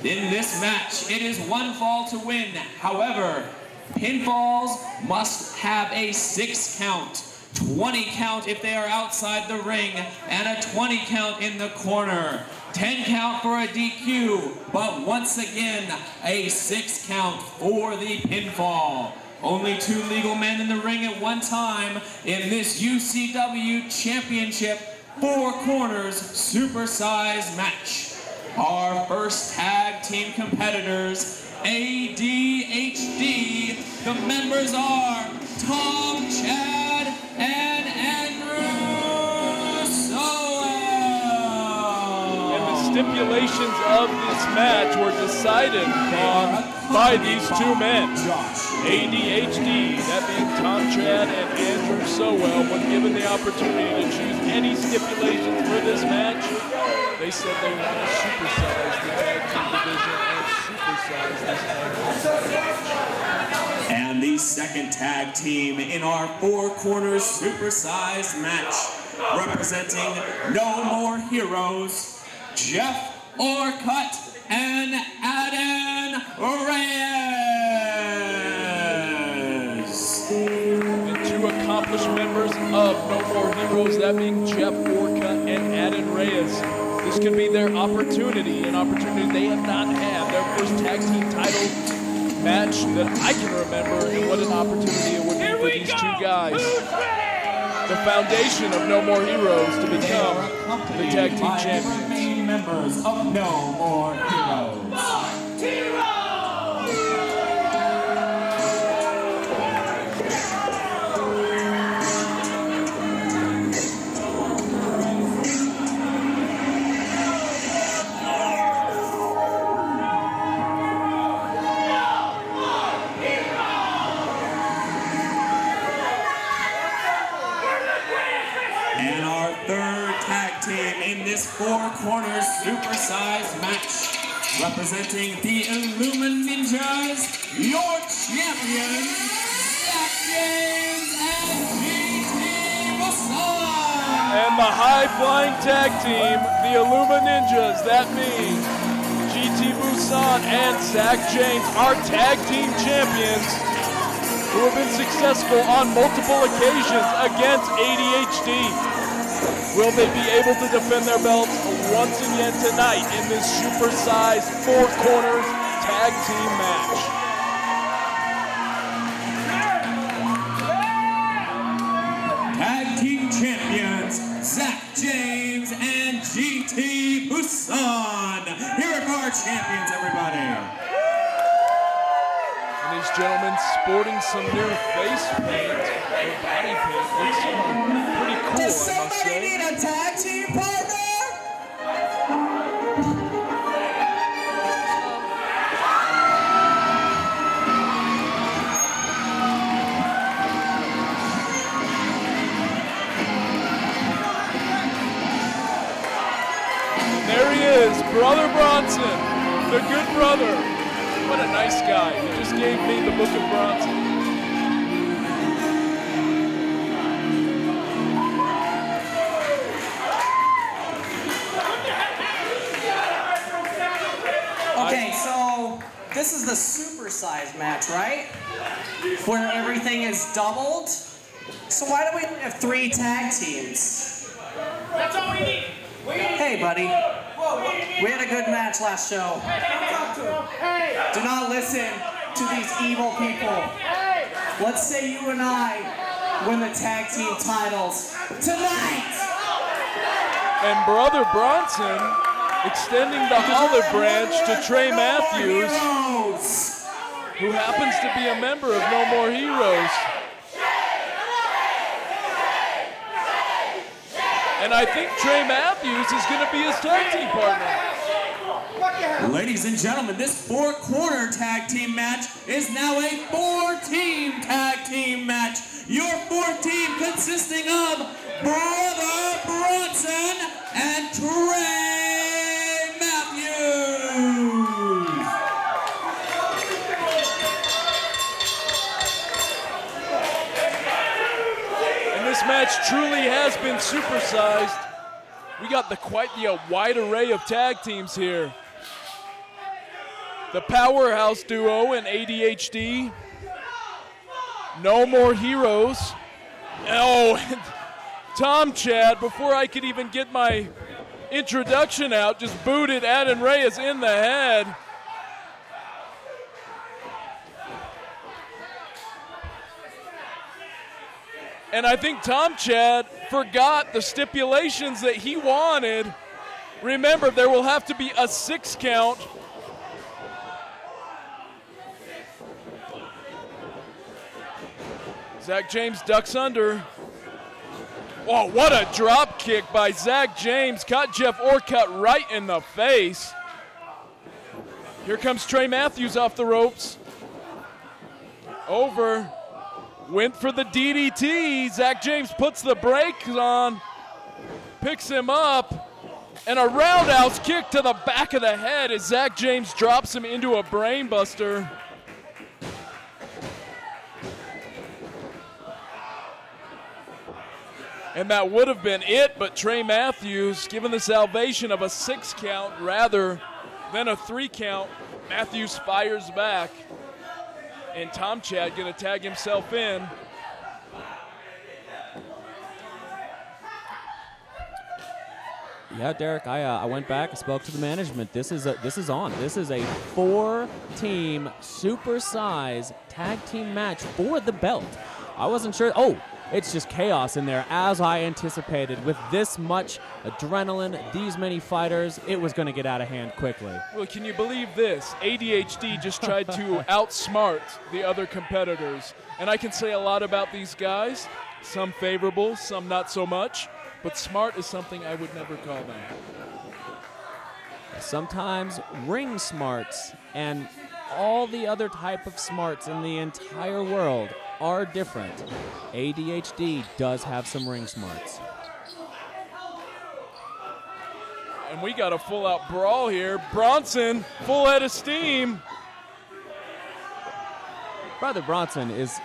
In this match, it is 1 fall to win. However, pinfalls must have a 6 count, 20 count if they are outside the ring, and a 20 count in the corner. 10 count for a DQ, but once again, a 6 count for the pinfall. Only 2 legal men in the ring at one time in this UCW Championship 4 corners Supersize match. Our first tag team competitors, ADHD. The members are Tom, Chad, and Andrew Sowell. And the stipulations of this match were decided on by these 2 men. ADHD, that being Tom, Chad, and Andrew Sowell, when given the opportunity to choose any stipulations for this match, they said they want to supersize the tag team division and supersize this tag team. And the second tag team in our 4 corners supersize match, representing No More Heroes, Jeff Orcutt and Aden Reyes. The 2 accomplished members of No More Heroes, that being Jeff Orcutt and Aden Reyes. This could be their opportunity, an opportunity they have not had. Their first tag team title match that I can remember, and what an opportunity it would be for these 2 guys. The foundation of No More Heroes to become the tag team champions. Remaining members of No More Heroes. And our third tag team in this 4 corners supersize match, representing the Illumin Ninjas, your champions, Zach James and GT Bronson. And the high-flying tag team, the Illuma Ninjas, that means GT Bronson and Zach James, our tag team champions, who have been successful on multiple occasions against ADHD. Will they be able to defend their belts once again tonight in this supersized 4 corners tag team match? Tag team champions, Zach James and GT Bronson. Here are our champions, everybody. And these gentlemen sporting some new face paint or body paint. Looks pretty cool, I must say. Need a tag team partner? And there he is, Brother Bronson, the good brother. What a nice guy. He just gave me the book of Bronson. Okay, so this is the supersize match, right? Where everything is doubled. So why do we have 3 tag teams? That's all we need. Hey, buddy. We had a good match last show. Do not listen to these evil people. Let's say you and I win the tag team titles tonight. And Brother Bronson extending the olive branch to Trey Matthews, who happens to be a member of No More Heroes. And I think Trey Matthews is going to be his tag team partner. Ladies and gentlemen, this 4-corner tag team match is now a 4-team tag team match. Your 4th team consisting of Brother Bronson and Trey Matthews. And this match truly has been supersized. We got quite the wide array of tag teams here. The Powerhouse duo in ADHD. No More Heroes. Oh, Tom Chad, before I could even get my introduction out, just booted Adon Reyes in the head. And I think Tom Chad forgot the stipulations that he wanted. Remember, there will have to be a 6 count. Zach James ducks under. Whoa, what a drop kick by Zach James. Caught Jeff Orcutt right in the face. Here comes Trey Matthews off the ropes. Over. Went for the DDT. Zach James puts the brakes on. Picks him up. And a roundhouse kick to the back of the head as Zach James drops him into a brainbuster. And that would have been it, but Trey Matthews, given the salvation of a 6 count rather than a 3 count, Matthews fires back. And Tom Chad gonna tag himself in. Yeah, Derek, I went back and spoke to the management. This is on. This is a 4-team Supersize tag team match for the belt. I wasn't sure. Oh, it's just chaos in there, as I anticipated. With this much adrenaline, these many fighters, it was going to get out of hand quickly. Well, can you believe this? ADHD just tried to outsmart the other competitors. And I can say a lot about these guys, some favorable, some not so much. But smart is something I would never call them. Sometimes ring smarts and all the other type of smarts in the entire world are different. ADHD does have some ring smarts. And we got a full-out brawl here. Bronson, full head of steam. Brother Bronson is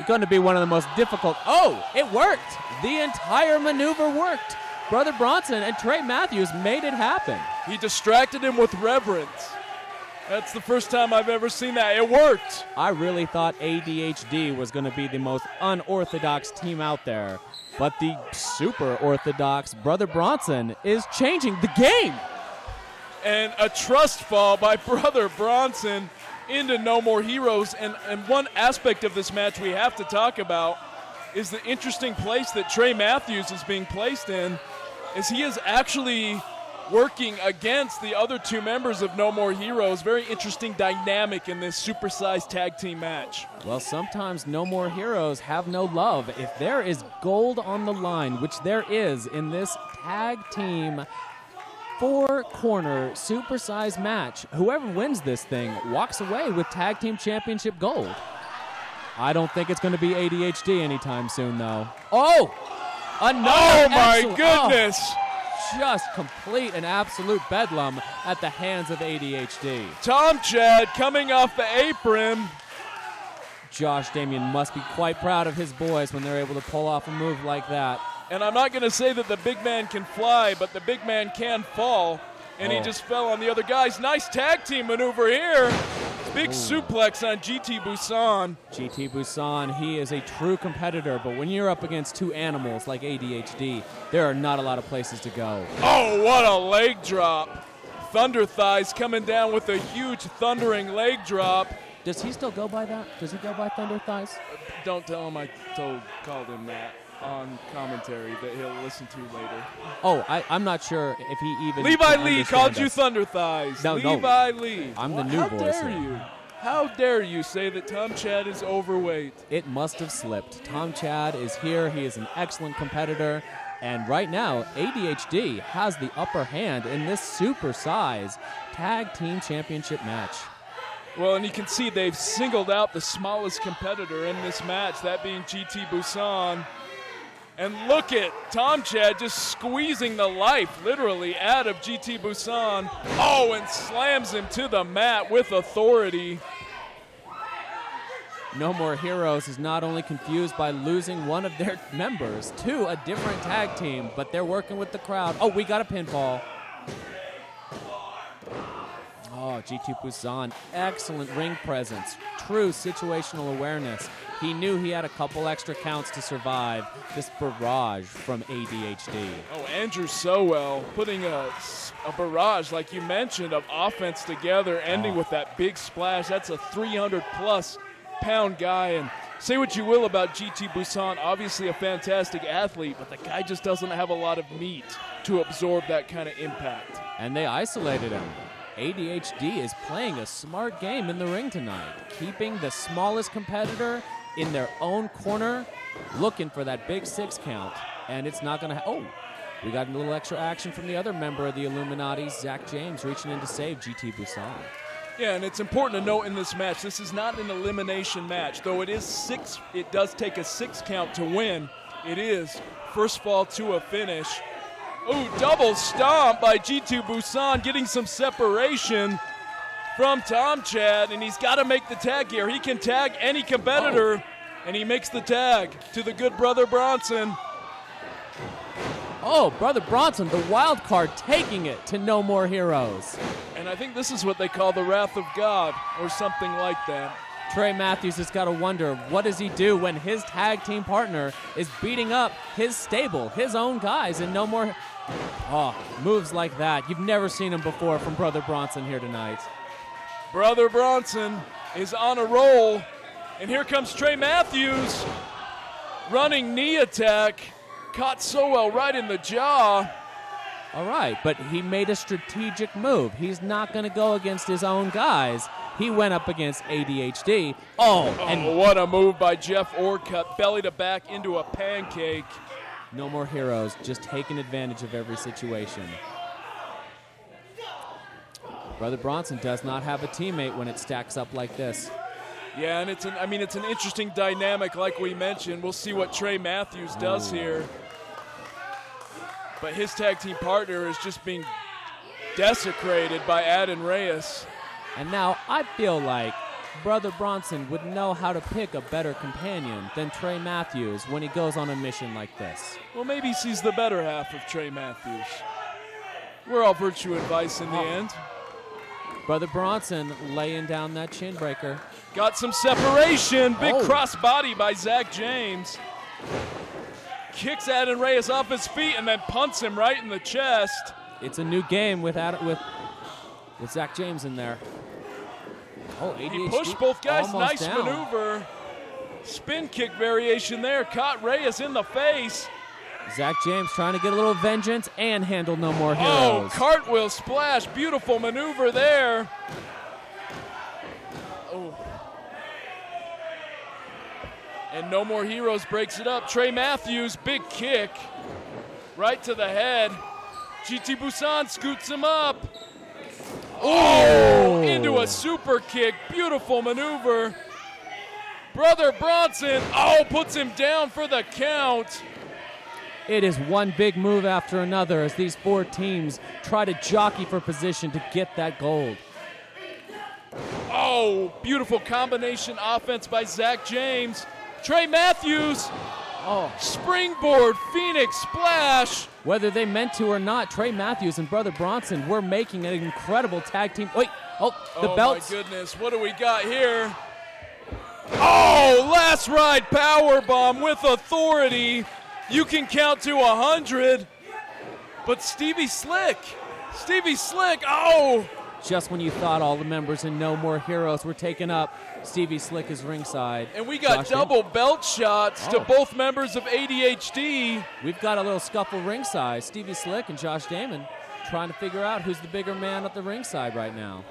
going to be one of the most difficult. Oh, it worked. The entire maneuver worked. Brother Bronson and Trey Matthews made it happen. He distracted him with reverence. That's the first time I've ever seen that. It worked. I really thought ADHD was going to be the most unorthodox team out there. But the super orthodox Brother Bronson is changing the game. And a trust fall by Brother Bronson into No More Heroes. And one aspect of this match we have to talk about is the interesting place that Trey Matthews is being placed in, as he is actually working against the other 2 members of No More Heroes. Very interesting dynamic in this supersized tag team match. Well, sometimes No More Heroes have no love. If there is gold on the line, which there is in this tag team 4-corner supersized match, whoever wins this thing walks away with tag team championship gold. I don't think it's going to be ADHD anytime soon, though. Oh! Another oh, my excellent, goodness! Just complete and absolute bedlam at the hands of ADHD. Tom Chad coming off the apron. Josh Damien must be quite proud of his boys when they're able to pull off a move like that. And I'm not going to say that the big man can fly, but the big man can fall. And he just fell on the other guys. Nice tag team maneuver here. Big suplex on GT Busan. GT Busan, he is a true competitor, but when you're up against 2 animals like ADHD, there are not a lot of places to go. Oh, what a leg drop. Thunder Thighs coming down with a huge thundering leg drop. Does he still go by that? Does he go by Thunder Thighs? Don't tell him I called him that on commentary that he'll listen to later. Oh, I'm not sure if he even. Levi Lee called you Thunder Thighs. No, Levi Lee. I'm the new voice. How dare you? How dare you say that Tom Chad is overweight? It must have slipped. Tom Chad is here. He is an excellent competitor. And right now, ADHD has the upper hand in this supersize tag team championship match. Well, and you can see they've singled out the smallest competitor in this match, that being GT Busan. And look at Tom Chad just squeezing the life, literally, out of GT Busan. Oh, and slams him to the mat with authority. No More Heroes is not only confused by losing one of their members to a different tag team, but they're working with the crowd. Oh, we got a pinfall. Oh, Oh, GT Busan, excellent ring presence, true situational awareness. He knew he had a couple extra counts to survive this barrage from ADHD. Oh, Andrew Sowell putting a barrage, like you mentioned, of offense together, ending with that big splash. That's a 300-plus pound guy. And say what you will about GT Busan, obviously a fantastic athlete, but the guy just doesn't have a lot of meat to absorb that kind of impact. And they isolated him. ADHD is playing a smart game in the ring tonight, keeping the smallest competitor in their own corner, looking for that big 6 count. And it's not going to oh, we got a little extra action from the other member of the Illuminati, Zach James, reaching in to save GT Busan. Yeah, and it's important to note in this match, this is not an elimination match. Though it does take a 6 count to win. It is first fall to a finish. Ooh, double stomp by G2 Busan, getting some separation from Tom Chad, and he's got to make the tag here. He can tag any competitor, and he makes the tag to the good brother Bronson. Oh, brother Bronson, the wild card, taking it to No More Heroes. And I think this is what they call the wrath of God, or something like that. Trey Matthews has got to wonder, what does he do when his tag team partner is beating up his stable, his own guys, and No More... Oh, moves like that. You've never seen them before from brother Bronson here tonight. Brother Bronson is on a roll, and here comes Trey Matthews. Running knee attack, caught Sowell right in the jaw. All right, but he made a strategic move. He's not going to go against his own guys. He went up against ADHD. And what a move by Jeff Orcutt, belly to back into a pancake. No More Heroes, just taking advantage of every situation. Brother Bronson does not have a teammate when it stacks up like this. Yeah, and it's an interesting dynamic, like we mentioned. We'll see what Trey Matthews does here. But his tag team partner is just being desecrated by Adin Reyes. And now I feel like brother Bronson would know how to pick a better companion than Trey Matthews when he goes on a mission like this. Well, maybe he sees the better half of Trey Matthews. We're all virtue and vice in the end. Brother Bronson laying down that chin breaker. Got some separation. Big crossbody by Zach James. Kicks Adin Reyes off his feet and then punts him right in the chest. It's a new game with Zach James in there. Oh, ADHD. He pushed both guys. Nice down. maneuver. Spin kick variation there. Caught Reyes in the face. Zach James trying to get a little vengeance and handle No More Heroes. Oh, cartwheel splash. Beautiful maneuver there. Oh. And No More Heroes breaks it up. Trey Matthews, big kick. Right to the head. GT Busan scoots him up. Oh, into a super kick. Beautiful maneuver. Brother Bronson, puts him down for the count. It is one big move after another as these 4 teams try to jockey for position to get that gold. Oh, beautiful combination offense by Zach James. Trey Matthews, springboard Phoenix splash. Whether they meant to or not, Trey Matthews and brother Bronson were making an incredible tag team. Wait, the belts. Oh my goodness, what do we got here? Oh, last ride powerbomb with authority. You can count to 100, but Stevie Slick, Just when you thought all the members in No More Heroes were taken up, Stevie Slick is ringside. And we got double belt shots to both members of ADHD. We've got a little scuffle ringside. Stevie Slick and Josh Damon trying to figure out who's the bigger man at the ringside right now.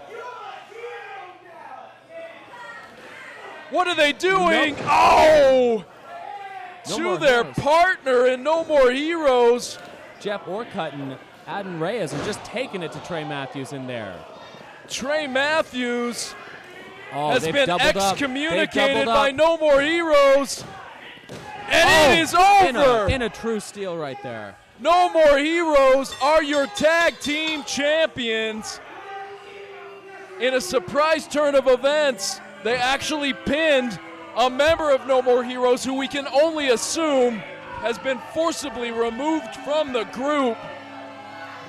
What are they doing? To their partner in No More Heroes. Jeff Orcutt and Adin Reyes are just taking it to Trey Matthews in there. Trey Matthews has been excommunicated by by No More Heroes. And it is over. In a true steal right there. No More Heroes are your tag team champions. In a surprise turn of events, they actually pinned a member of No More Heroes who we can only assume has been forcibly removed from the group.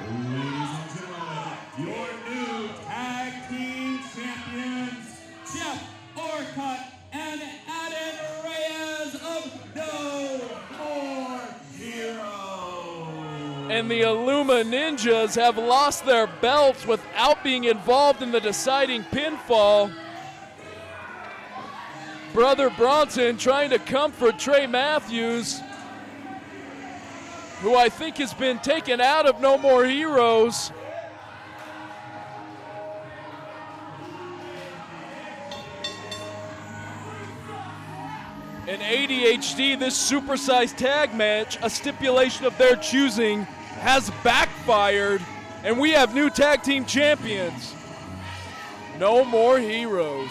Ladies and gentlemen, your new tag team And the Illuma Ninjas have lost their belts without being involved in the deciding pinfall. Brother Bronson trying to comfort Trey Matthews, who I think has been taken out of No More Heroes. In ADHD, this Supersize tag match, a stipulation of their choosing, has backfired, and we have new tag team champions. No More Heroes.